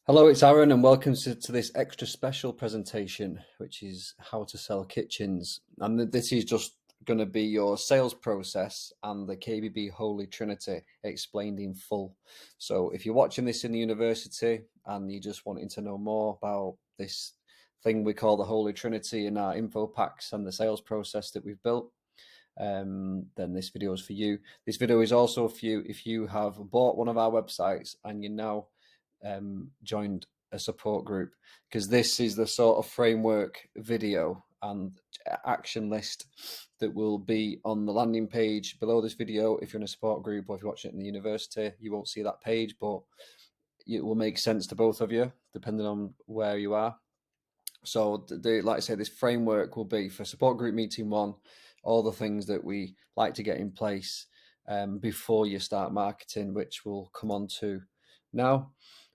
Hello, it's Aaron, and welcome to this extra special presentation, which is how to sell kitchens. And this is just going to be your sales process and the KBB Holy Trinity explained in full. So, if you're watching this in the university and you're just wanting to know more about this thing we call the Holy Trinity in our info packs and the sales process that we've built, then this video is for you. This video is also for you if you have bought one of our websites and you're now joined a support group, because this is the sort of framework video and action list that will be on the landing page below this video. If you're in a support group or if you're watching it in the university, you won't see that page, but it will make sense to both of you depending on where you are. So, like I say, this framework will be for support group meeting one, all the things that we like to get in place before you start marketing, which we'll come on to now.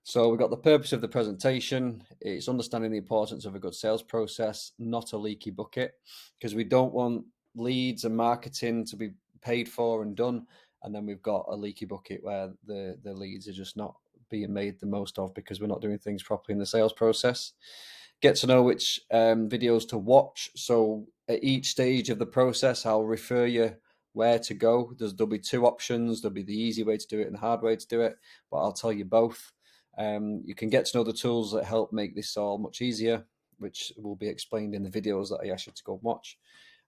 So, we've got the purpose of the presentation. It's understanding the importance of a good sales process, not a leaky bucket, because we don't want leads and marketing to be paid for and done, and then we've got a leaky bucket where the leads are just not being made the most of because we're not doing things properly in the sales process. Get to know which videos to watch. So at each stage of the process, I'll refer you where to go. There'll be two options. There'll be the easy way to do it and the hard way to do it, but I'll tell you both. You can get to know the tools that help make this all much easier, which will be explained in the videos that I ask you to go and watch.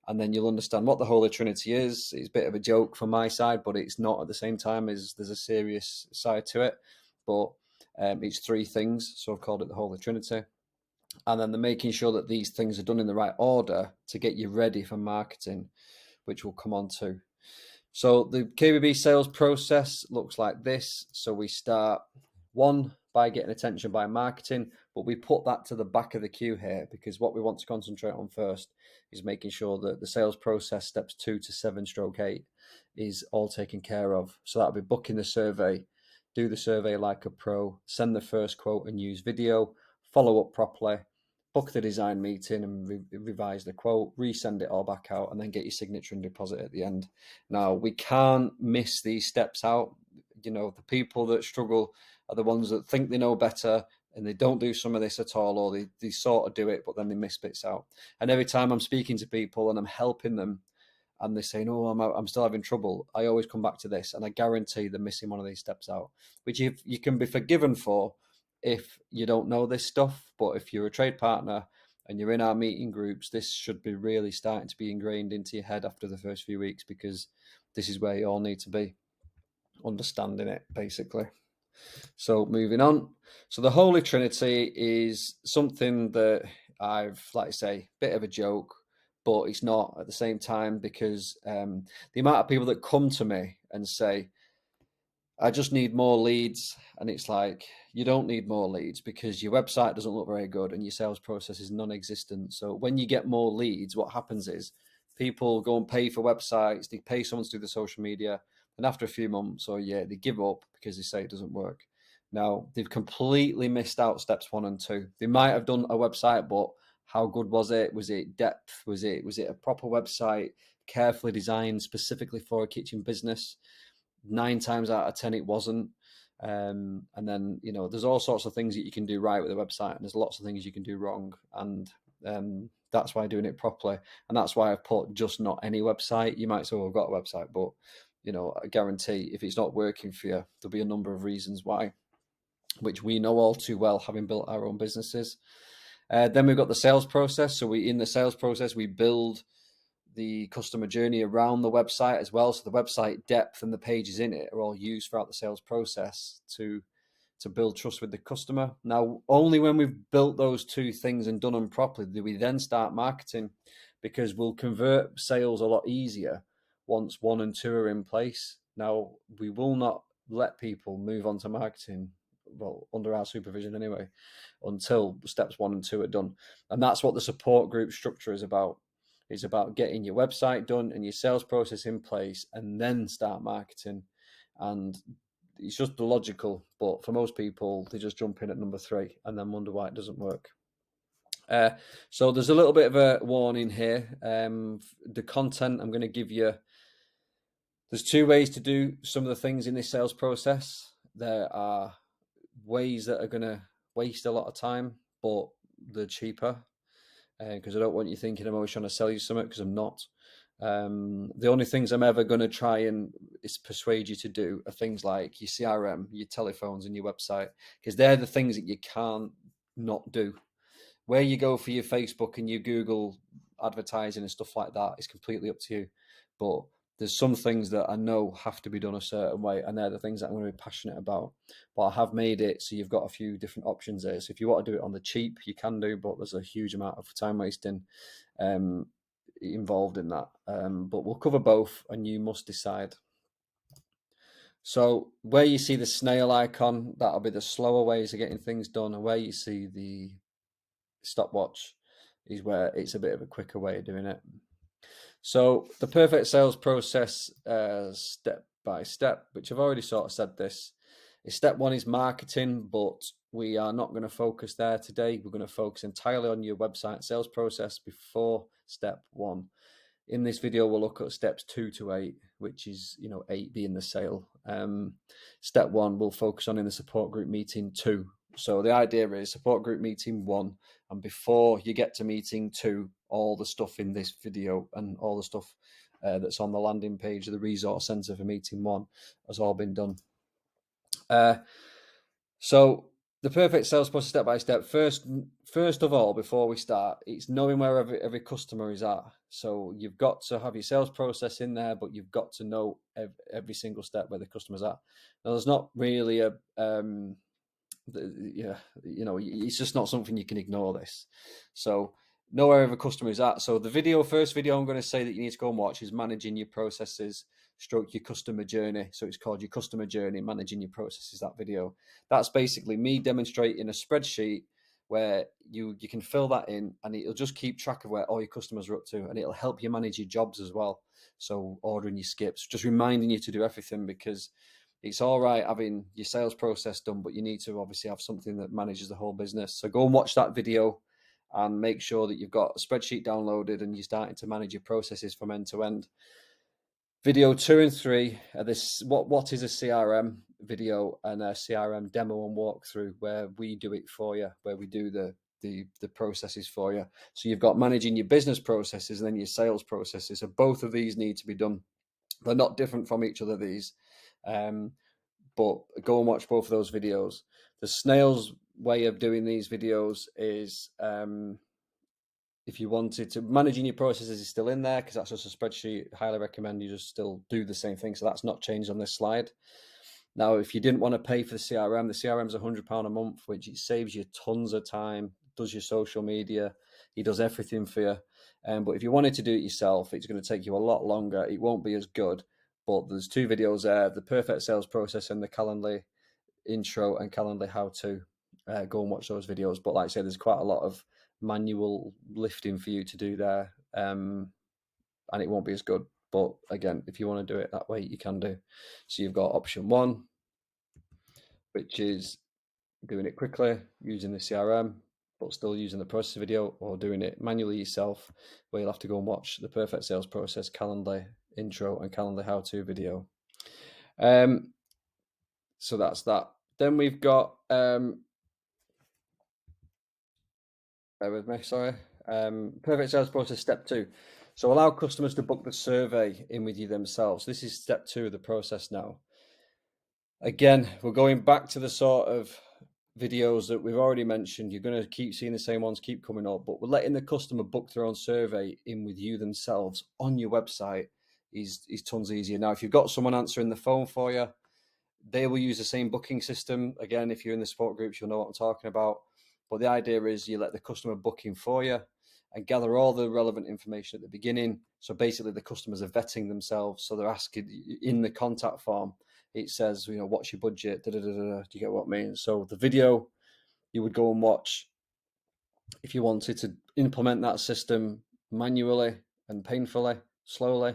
And then you'll understand what the Holy Trinity is. It's a bit of a joke from my side, but it's not at the same time as there's a serious side to it. But it's three things, so I've called it the Holy Trinity. And then the making sure that these things are done in the right order to get you ready for marketing, which we'll come on to. So the KBB sales process looks like this. So we start one by getting attention by marketing, but we put that to the back of the queue here because what we want to concentrate on first is making sure that the sales process steps 2 to 7/8 is all taken care of. So that'll be booking the survey, do the survey like a pro, send the first quote and use video, follow up properly, book the design meeting and revise the quote, resend it all back out, and then get your signature and deposit at the end. Now, we can't miss these steps out. You know, the people that struggle are the ones that think they know better and they don't do some of this at all, or they sort of do it, but then they miss bits out. And every time I'm speaking to people and I'm helping them and they say, no, I'm still having trouble, I always come back to this, and I guarantee they're missing one of these steps out, which you can be forgiven for if you don't know this stuff. But if you're a trade partner and you're in our meeting groups, this should be really starting to be ingrained into your head after the first few weeks, because this is where you all need to be, understanding it, basically. So moving on. So the Holy Trinity is something that I've, like I say, bit of a joke, but it's not at the same time, because the amount of people that come to me and say, I just need more leads. And it's like, you don't need more leads because your website doesn't look very good and your sales process is non-existent. So when you get more leads, what happens is people go and pay for websites, they pay someone to do the social media, and after a few months or a year, they give up because they say it doesn't work. Now, they've completely missed out steps 1 and 2. They might have done a website, but how good was it? Was it depth? Was it a proper website, carefully designed specifically for a kitchen business? 9 times out of 10 it wasn't. And then, you know, there's all sorts of things that you can do right with the website, and there's lots of things you can do wrong. And that's why doing it properly, and that's why I've put just not any website. You might say, well, I've got a website, but, you know, I guarantee if it's not working for you, there'll be a number of reasons why, which we know all too well, having built our own businesses. Then we've got the sales process. So in the sales process, we build the customer journey around the website as well. So the website depth and the pages in it are all used throughout the sales process to build trust with the customer. Now, only when we've built those two things and done them properly do we then start marketing, because we'll convert sales a lot easier once 1 and 2 are in place. Now, we will not let people move on to marketing, well, under our supervision anyway, until steps 1 and 2 are done. And that's what the support group structure is about. It's about getting your website done and your sales process in place and then start marketing. And it's just logical, but for most people, they just jump in at number 3 and then wonder why it doesn't work. So there's a little bit of a warning here. The content I'm going to give you, there's 2 ways to do some of the things in this sales process. There are ways that are going to waste a lot of time, but they're cheaper, because I don't want you thinking I'm always trying to sell you something, because I'm not. The only things I'm ever going to try and is persuade you to do are things like your CRM, your telephones, and your website, because they're the things that you can't not do. Where you go for your Facebook and your Google advertising and stuff like that is completely up to you. But there's some things that I know have to be done a certain way, and they're the things that I'm going to be passionate about. But I have made it so you've got a few different options there. So if you want to do it on the cheap, you can do, but there's a huge amount of time wasting involved in that. But we'll cover both, and you must decide. So where you see the snail icon, that'll be the slower ways of getting things done, and where you see the stopwatch is where it's a bit of a quicker way of doing it. So the perfect sales process, step by step, which I've already sort of said this, is step one is marketing, but we are not going to focus there today. We're going to focus entirely on your website sales process before step one. In this video, we'll look at steps 2 to 8, which is, 8 being the sale. Step 1, we'll focus on in the support group meeting 2. So the idea is support group meeting 1, and before you get to meeting 2, all the stuff in this video and all the stuff that's on the landing page of the resource center for meeting 1 has all been done. So the perfect sales process step by step. First of all, before we start, it's knowing where every customer is at. So you've got to have your sales process in there, but you've got to know every single step where the customer's at. Now, there's not really it's just not something you can ignore this. So know where every customer is at. So the first video I'm going to say that you need to go and watch is managing your processes stroke your customer journey. So it's called your customer journey, managing your processes, that video. That's basically me demonstrating a spreadsheet where you can fill that in, and it'll just keep track of where all your customers are up to, and it'll help you manage your jobs as well. So ordering your skips, just reminding you to do everything, because it's all right having your sales process done, but you need to obviously have something that manages the whole business. So go and watch that video and make sure that you've got a spreadsheet downloaded and you're starting to manage your processes from end to end. Video 2 and 3 are this what is a CRM video and a CRM demo and walkthrough, where we do it for you, where we do the processes for you. So you've got managing your business processes and then your sales processes. So both of these need to be done. They're not different from each other, these. But go and watch both of those videos. The snail's way of doing these videos is, if you wanted to, managing your processes is still in there, because that's just a spreadsheet. Highly recommend you just still do the same thing. So that's not changed on this slide. Now, if you didn't want to pay for the CRM is £100 a month, which it saves you tons of time, does your social media, he does everything for you. But if you wanted to do it yourself, it's going to take you a lot longer. It won't be as good. But there's 2 videos there, the perfect sales process and the Calendly intro and Calendly how to. Go and watch those videos. But like I said, there's quite a lot of manual lifting for you to do there, and it won't be as good. But again, if you want to do it that way, you can do. So you've got option 1, which is doing it quickly using the CRM, but still using the process video, or doing it manually yourself, where you'll have to go and watch the perfect sales process, Calendly intro, and Calendly how to video. So that's that. Then we've got bear with me, sorry. Perfect sales process, step 2. So allow customers to book the survey in with you themselves. This is step 2 of the process now. Again, we're going back to the sort of videos that we've already mentioned. You're going to keep seeing the same ones keep coming up, but we're letting the customer book their own survey in with you themselves on your website is tons easier. Now, if you've got someone answering the phone for you, they will use the same booking system. Again, if you're in the support groups, you'll know what I'm talking about. But the idea is you let the customer book in for you and gather all the relevant information at the beginning. So basically the customers are vetting themselves. So they're asking in the contact form, it says, what's your budget? Do you get what I mean? So the video you would go and watch, if you wanted to implement that system manually and painfully, slowly,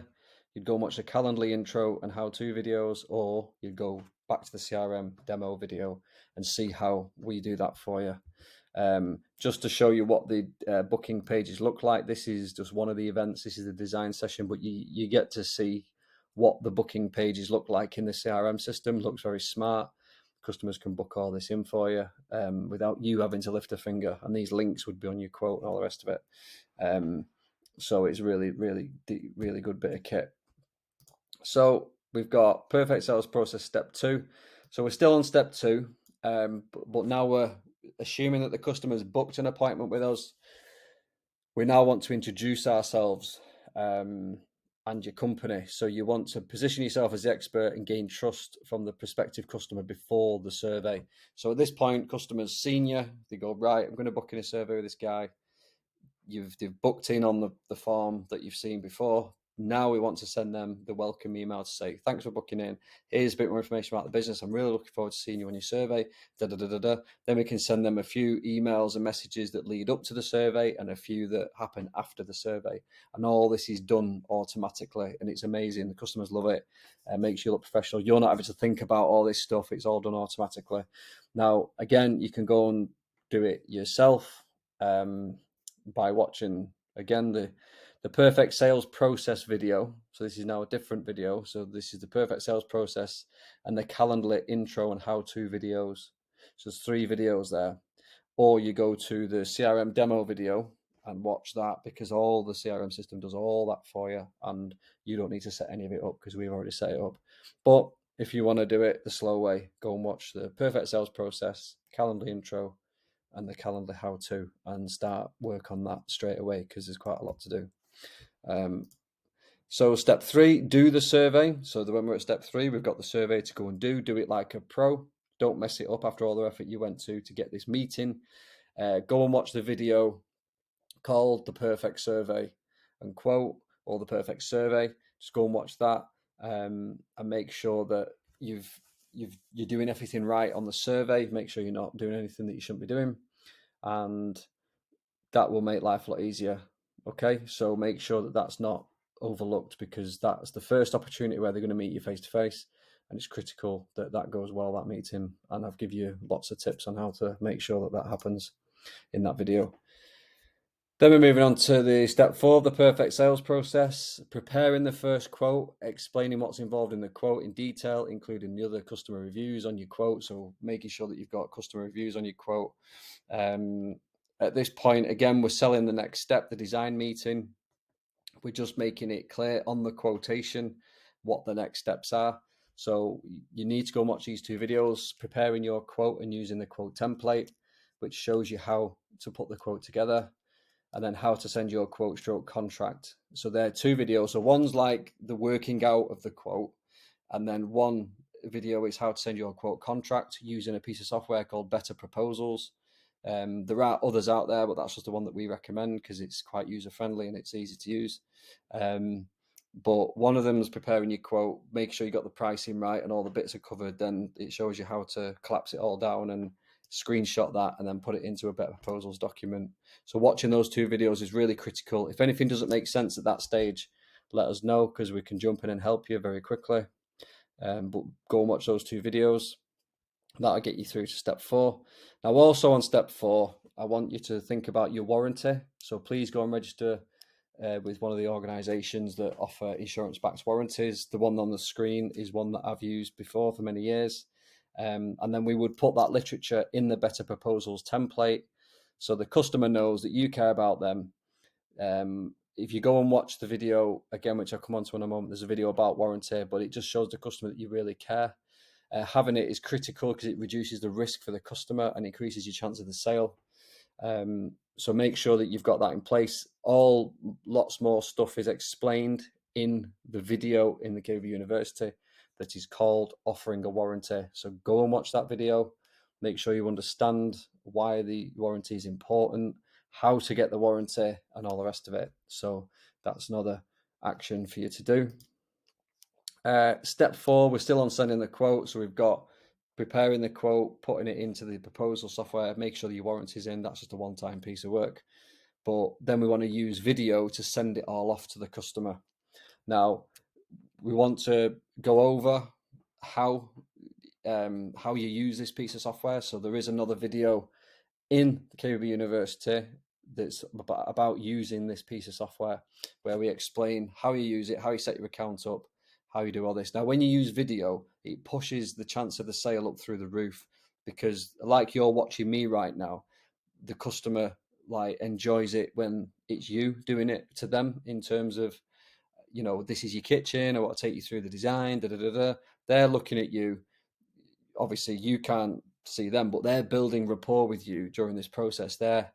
you'd go and watch the Calendly intro and how-to videos, or you'd go back to the CRM demo video and see how we do that for you. Just to show you what the booking pages look like, this is just one of the events. This is the design session, but you get to see what the booking pages look like in the CRM system. Looks very smart. customers can book all this in for you without you having to lift a finger, and these links would be on your quote and all the rest of it. So it's really good bit of kit. So we've got perfect sales process step 2. So we're still on step 2, but now we're assuming that the customer's booked an appointment with us. We now want to introduce ourselves and your company. So you want to position yourself as the expert and gain trust from the prospective customer before the survey. So at this point, customers seen you, they go, right, I'm going to book in a survey with this guy. They've booked in on the form that you've seen before. Now we want to send them the welcome email to say, thanks for booking in. Here's a bit more information about the business. I'm really looking forward to seeing you on your survey. Then we can send them a few emails and messages that lead up to the survey and a few that happen after the survey. And all this is done automatically, and it's amazing. The customers love it. It makes you look professional. You're not having to think about all this stuff. It's all done automatically. Now, again, you can go and do it yourself by watching, again, the perfect sales process video. So this is now a different video. So this is the perfect sales process and the Calendly intro and how-to videos. So there's 3 videos there. Or you go to the CRM demo video and watch that, because all the CRM system does all that for you, and you don't need to set any of it up because we've already set it up. But if you want to do it the slow way, go and watch the perfect sales process, Calendly intro, and the Calendly how-to, and start work on that straight away, because there's quite a lot to do. So step 3, do the survey. So when we're at step 3, we've got the survey to go and do it like a pro. Don't mess it up after all the effort you went to get this meeting. Go and watch the video called The Perfect Survey and Quote, or The Perfect Survey. Just go and watch that and make sure that you're doing everything right on the survey. Make sure you're not doing anything that you shouldn't be doing, and that will make life a lot easier. Okay, so make sure that that's not overlooked, because that's the first opportunity where they're going to meet you face to face, and it's critical that that goes well, that meeting. And I've given you lots of tips on how to make sure that that happens in that video. Then we're moving on to the step 4, the perfect sales process, preparing the first quote, explaining what's involved in the quote in detail, including the other customer reviews on your quote. So making sure that you've got customer reviews on your quote. At this point, again, we're selling the next step, the design meeting. We're just making it clear on the quotation what the next steps are. So you need to go and watch these 2 videos, preparing your quote and using the quote template, which shows you how to put the quote together, and then how to send your quote stroke contract. So there are 2 videos. So one's like the working out of the quote, and then one video is how to send your quote contract using a piece of software called Better Proposals. There are others out there, but that's just the one that we recommend because it's quite user-friendly and it's easy to use. But one of them is preparing your quote, make sure you got the pricing right and all the bits are covered. Then it shows you how to collapse it all down and screenshot that and then put it into a Better Proposals document. So watching those 2 videos is really critical. If anything doesn't make sense at that stage, let us know, because we can jump in and help you very quickly. But go and watch those 2 videos. That'll get you through to step 4. Now, also on step 4, I want you to think about your warranty. So please go and register with one of the organisations that offer insurance-backed warranties. The one on the screen is one that I've used before for many years. And then we would put that literature in the Better Proposals template, so the customer knows that you care about them. If you go and watch the video, again, which I'll come on to in a moment, there's a video about warranty, but it just shows the customer that you really care. Having it is critical because it reduces the risk for the customer and increases your chance of the sale. So make sure that you've got that in place. Lots more stuff is explained in the video in the KV University that is called Offering a Warranty. So go and watch that video. Make sure you understand why the warranty is important, how to get the warranty, and all the rest of it. So that's another action for you to do. Step 4, we're still on sending the quote. So we've got preparing the quote, putting it into the proposal software, make sure that your warranty's in. That's just a one-time piece of work. But then we want to use video to send it all off to the customer. Now, we want to go over how you use this piece of software. So there is another video in the KV University that's about using this piece of software, where we explain how you use it, how you set your account up, how you do all this. Now, when you use video, it pushes the chance of the sale up through the roof, because like you're watching me right now, the customer like enjoys it when it's you doing it to them, in terms of, this is your kitchen, I want to take you through the design, da da da da. They're looking at you. Obviously, you can't see them, but they're building rapport with you during this process. They're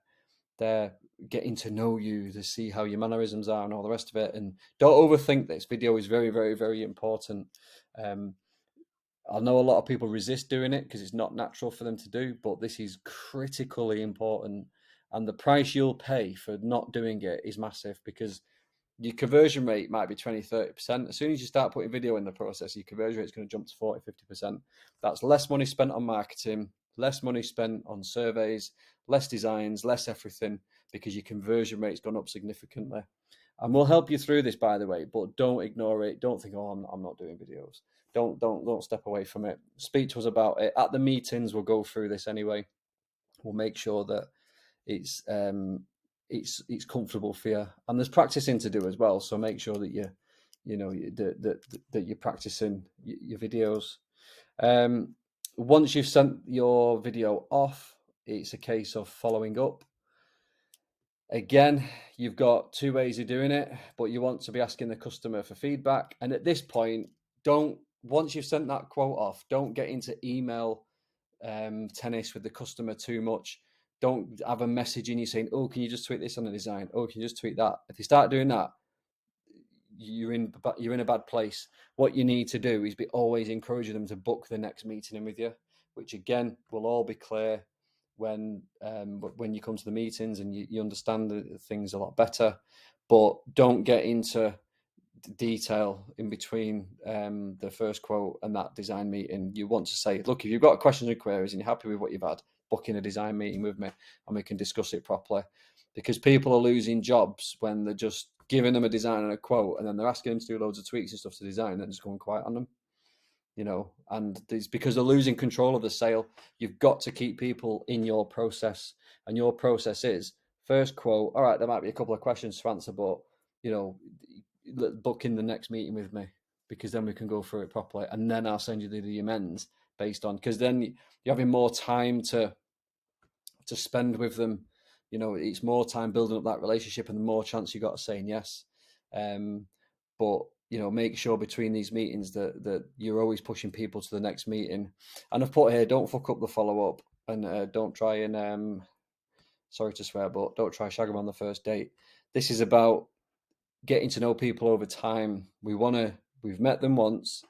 getting to know you, to see how your mannerisms are and all the rest of it. And don't overthink this. Video is very, very, very important. I know a lot of people resist doing it because it's not natural for them to do, but this is critically important. And the price you'll pay for not doing it is massive, because your conversion rate might be 20-30%. As soon as you start putting video in the process, your conversion rate is going to jump to 40-50%. That's less money spent on marketing, less money spent on surveys, less designs, less everything, because your conversion rate's gone up significantly. And we'll help you through this, by the way, but don't ignore it. Don't think, oh, I'm not doing videos. Don't step away from it. Speak to us about it. At the meetings, we'll go through this anyway. We'll make sure that it's comfortable for you, and there's practicing to do as well. So make sure that that you're practicing your videos. Once you've sent your video off, it's a case of following up. Again, you've got two ways of doing it, but you want to be asking the customer for feedback. And at this point, once you've sent that quote off, don't get into email tennis with the customer too much. Don't have a message in you saying, oh, can you just tweak this on the design? Oh, can you just tweak that? If you start doing that, you're in a bad place. What you need to do is be always encouraging them to book the next meeting in with you, which again will all be clear when you come to the meetings and you understand the things a lot better. But don't get into detail in between the first quote and that design meeting. You want to say, look, if you've got questions and queries and you're happy with what you've had, book in a design meeting with me and we can discuss it properly. Because people are losing jobs when they're just giving them a design and a quote, and then they're asking them to do loads of tweaks and stuff to design and just going quiet on them. And it's because they're losing control of the sale. You've got to keep people in your process, and your process is first quote. All right, there might be a couple of questions to answer, but book in the next meeting with me, because then we can go through it properly, and then I'll send you the amends based on, because then you're having more time to spend with them. It's more time building up that relationship, and the more chance you got of saying yes. But make sure between these meetings that you're always pushing people to the next meeting. And I've put here, don't fuck up the follow up, and don't try and sorry to swear, but don't try shag them on the first date. This is about getting to know people over time. We've met them once,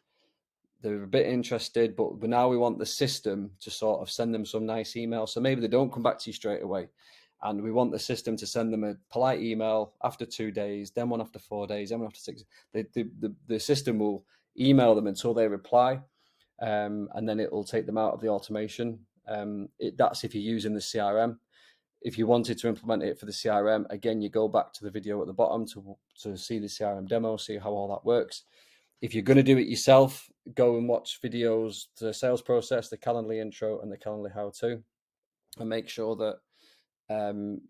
they're a bit interested, but now we want the system to sort of send them some nice email. So maybe they don't come back to you straight away, and we want the system to send them a polite email after 2 days, then one after 4 days, then one after 6. The system will email them until they reply, and then it will take them out of the automation. That's if you're using the CRM. If you wanted to implement it for the CRM, again, you go back to the video at the bottom to see the CRM demo, see how all that works. If you're going to do it yourself, go and watch videos, the sales process, the Calendly intro, and the Calendly how-to, and make sure that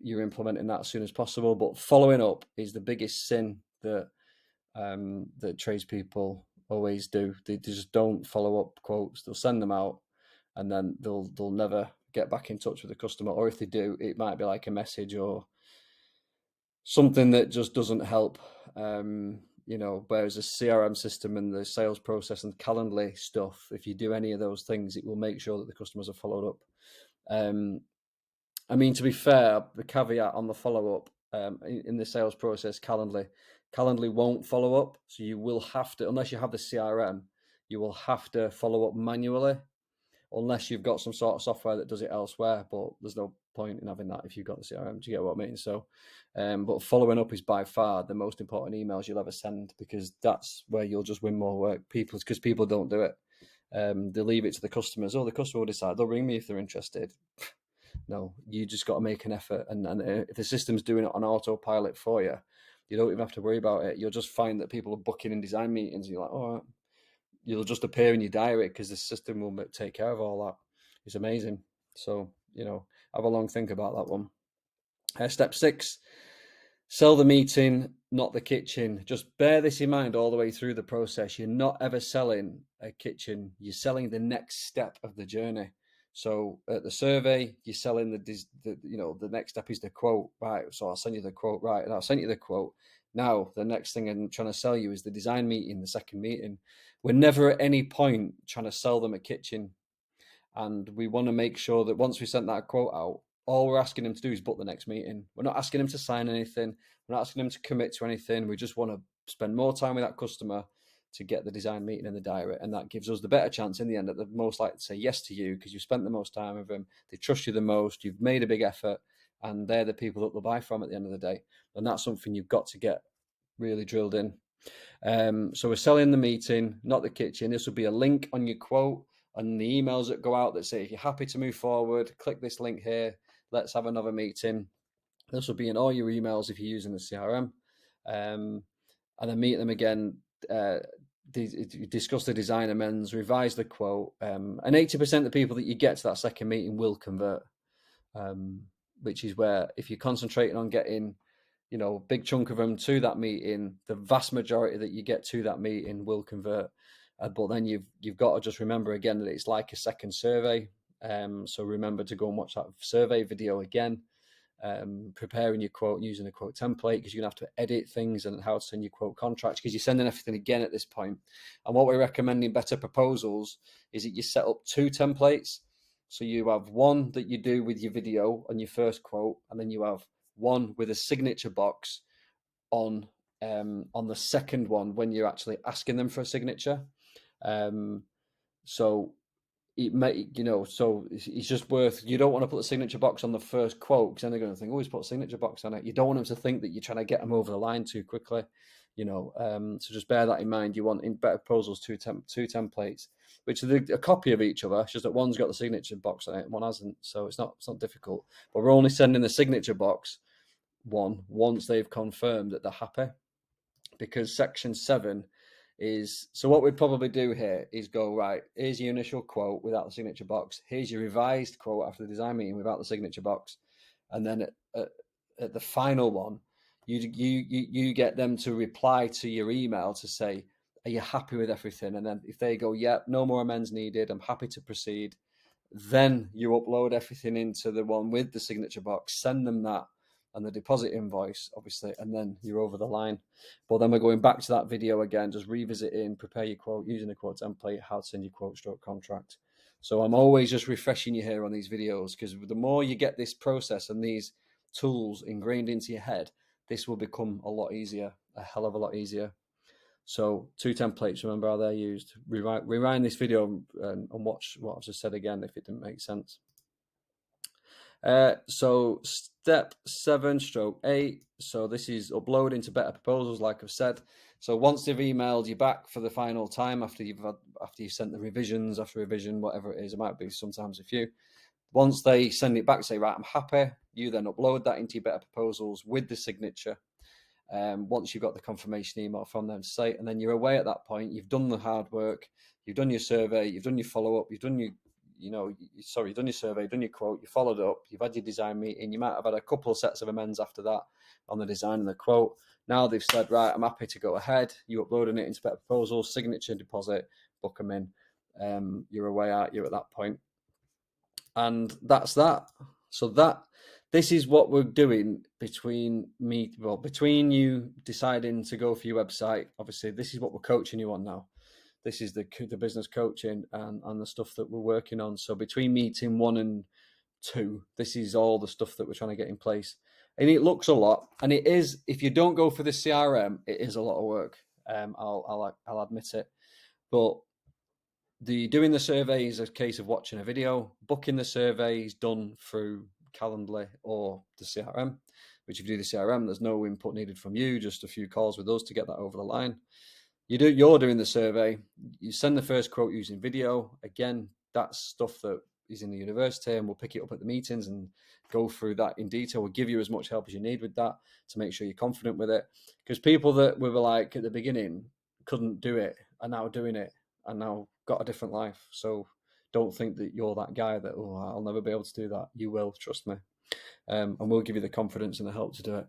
you're implementing that as soon as possible. But following up is the biggest sin that tradespeople always do. They just don't follow up quotes. They'll send them out, and then they'll never get back in touch with the customer. Or if they do, it might be like a message or something that just doesn't help. Whereas a CRM system and the sales process and Calendly stuff, if you do any of those things, it will make sure that the customers are followed up. To be fair, the caveat on the follow-up in the sales process, Calendly won't follow up. So you will have to, unless you have the CRM, you will have to follow up manually, unless you've got some sort of software that does it elsewhere. But there's no point in having that if you've got the CRM. Do you get what I mean? So, but following up is by far the most important emails you'll ever send, because that's where you'll just win more work. Because people don't do it. They leave it to the customers. Oh, the customer will decide. They'll ring me if they're interested. No, you just got to make an effort. And if the system's doing it on autopilot for you, you don't even have to worry about it. You'll just find that people are booking in design meetings. And you're like, oh, you'll just appear in your diary because the system will take care of all that. It's amazing. So, have a long think about that one. Step 6, sell the meeting not the kitchen. Just bear this in mind all the way through the process. You're not ever selling a kitchen. You're selling the next step of the journey. So at the survey, you're selling the next step is the quote, right? So I'll send you the quote, right? And I'll send you the quote. Now, the next thing I'm trying to sell you is the design meeting, the second meeting. We're never at any point trying to sell them a kitchen. And we want to make sure that once we sent that quote out, all we're asking them to do is book the next meeting. We're not asking them to sign anything. We're not asking them to commit to anything. We just want to spend more time with that customer to get the design meeting in the diary. And that gives us the better chance in the end that they're most likely to say yes to you because you've spent the most time with them. They trust you the most. You've made a big effort. And they're the people that they'll buy from at the end of the day. And that's something you've got to get really drilled in. So we're selling the meeting, not the kitchen. This will be a link on your quote and the emails that go out that say, if you're happy to move forward, click this link here. Let's have another meeting. This will be in all your emails if you're using the CRM. And then meet them again, discuss the design amends, revise the quote. And 80% of the people that you get to that second meeting will convert, which is where if you're concentrating on getting big chunk of them to that meeting, the vast majority that you get to that meeting will convert. But then you've got to just remember again that it's like a second survey. So remember to go and watch that survey video again, preparing your quote and using a quote template because you're going to have to edit things and how to send your quote contracts because you're sending everything again at this point. And what we're recommending better proposals is that you set up 2 templates. So you have one that you do with your video on your first quote, and then you have one with a signature box on the second one when you're actually asking them for a signature. So it may, so it's just worth, you don't want to put the signature box on the first quote because then they're going to think, oh, he's put a signature box on it. You don't want them to think that you're trying to get them over the line too quickly, so just bear that in mind. You want in better proposals 2 templates, which are a copy of each other. It's just that one's got the signature box on it and one hasn't. So it's not difficult, but we're only sending the signature box one once they've confirmed that they're happy, because section 7 is, so what we'd probably do here is go, right, here's your initial quote without the signature box, here's your revised quote after the design meeting without the signature box, and then at the final one you get them to reply to your email to say, are you happy with everything? And then if they go, yep, no more amends needed, I'm happy to proceed, then you upload everything into the one with the signature box, send them that and the deposit invoice, obviously, and then you're over the line. But then we're going back to that video again, just revisiting, prepare your quote, using the quote template, how to send your quote stroke contract. So I'm always just refreshing you here on these videos, because the more you get this process and these tools ingrained into your head, this will become a lot easier, a hell of a lot easier. So 2 templates, remember how they're used. Rewind this video and watch what I've just said again if it didn't make sense. So step 7/8. So this is uploading to better proposals, like I've said. So once they've emailed you back for the final time after you've sent the revisions, after revision, whatever it is, it might be sometimes a few. Once they send it back, say, right, I'm happy, you then upload that into your better proposals with the signature. Once you've got the confirmation email from them to say, and then you're away at that point. You've done the hard work, you've done your survey, you've done your follow-up, you've done your you've done your survey, done your quote, you followed up, you've had your design meeting, you might have had a couple of sets of amends after that on the design and the quote. Now they've said, right, I'm happy to go ahead. You're uploading it into better proposals, signature, deposit, book them in. You're away, aren't you, at that point? And that's that. So this is what we're doing between you deciding to go for your website. Obviously, this is what we're coaching you on now. This is the business coaching and the stuff that we're working on. So between meeting 1 and 2, this is all the stuff that we're trying to get in place. And it looks a lot, and it is. If you don't go for the CRM, it is a lot of work. I'll admit it, but doing the survey is a case of watching a video. Booking the survey is done through Calendly or the CRM, which if you do the CRM, there's no input needed from you, just a few calls with us to get that over the line. You're doing the survey, you send the first quote using video. Again, that's stuff that is in the university, and we'll pick it up at the meetings and go through that in detail. We'll give you as much help as you need with that to make sure you're confident with it. Because people that we were like at the beginning couldn't do it are now doing it and now got a different life. So don't think that you're that guy that, oh, I'll never be able to do that. You will, trust me. And we'll give you the confidence and the help to do it.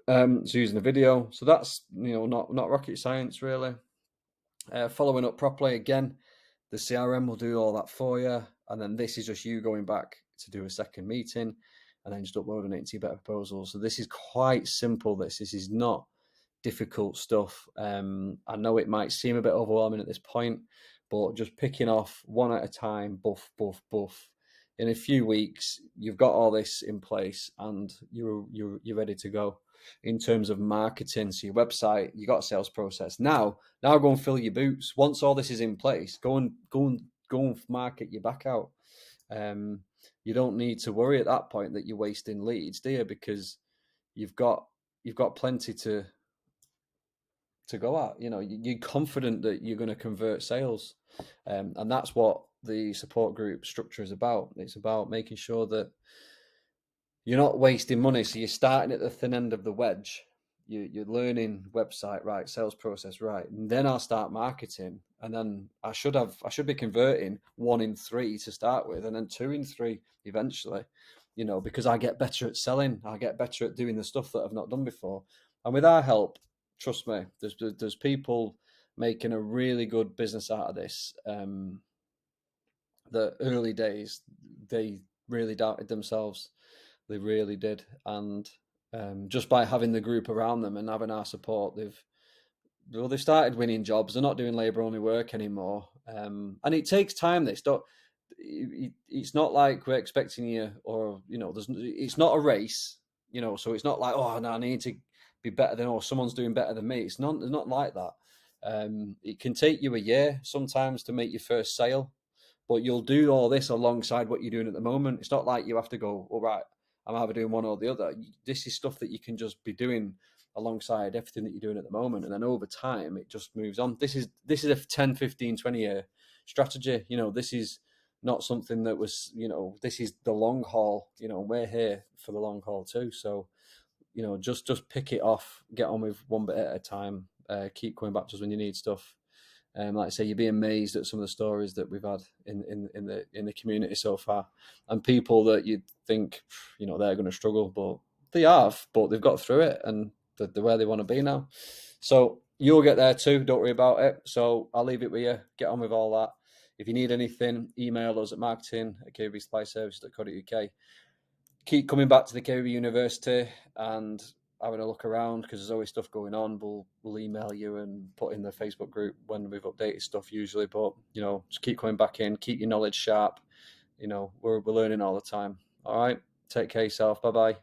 So using a video, so that's not rocket science really. Following up properly again, the CRM will do all that for you, and then this is just you going back to do a second meeting, and then just uploading it into your better proposal. So this is quite simple. This is not difficult stuff. I know it might seem a bit overwhelming at this point, but just picking off one at a time, buff, buff, buff. In a few weeks, you've got all this in place, and you're ready to go. In terms of marketing, so your website, you got a sales process. Now go and fill your boots. Once all this is in place, go and market your back out. You don't need to worry at that point that you're wasting leads, do you? Because you've got plenty to go at. You're confident that you're going to convert sales, and that's what the support group structure is about. It's about making sure that you're not wasting money. So you're starting at the thin end of the wedge. You're learning website right, sales process right, and then I'll start marketing, and then I should be converting 1 in 3 to start with, and then 2 in 3 eventually. Because I get better at selling, I get better at doing the stuff that I've not done before, and with our help, trust me, there's people making a really good business out of this. The early days, they really doubted themselves. They really did, and just by having the group around them and having our support, they've started winning jobs. They're not doing labour only work anymore, and it takes time. It's not like we're expecting you, or it's not a race. So it's not like, oh no, I need to be better than, or someone's doing better than me. It's not like that. It can take you a year sometimes to make your first sale, but you'll do all this alongside what you're doing at the moment. It's not like you have to go, all right, I'm either doing one or the other. This is stuff that you can just be doing alongside everything that you're doing at the moment. And then over time, it just moves on. This is a 10, 15, 20 year strategy. This is not something that was, this is the long haul. We're here for the long haul too. So, just pick it off, get on with one bit at a time, keep coming back to us when you need stuff. Like I say, you'd be amazed at some of the stories that we've had in the community so far, and people that you'd think, they're going to struggle, but they've got through it, and they're where they want to be now. So you'll get there too. Don't worry about it. So I'll leave it with you. Get on with all that. If you need anything, email us at marketing@kbsupplyservice.co.uk. Keep coming back to the KB University and having a look around, because there's always stuff going on. We'll email you and put in the Facebook group when we've updated stuff usually. But just keep coming back in, keep your knowledge sharp. We're learning all the time. All right, take care of yourself. Bye bye.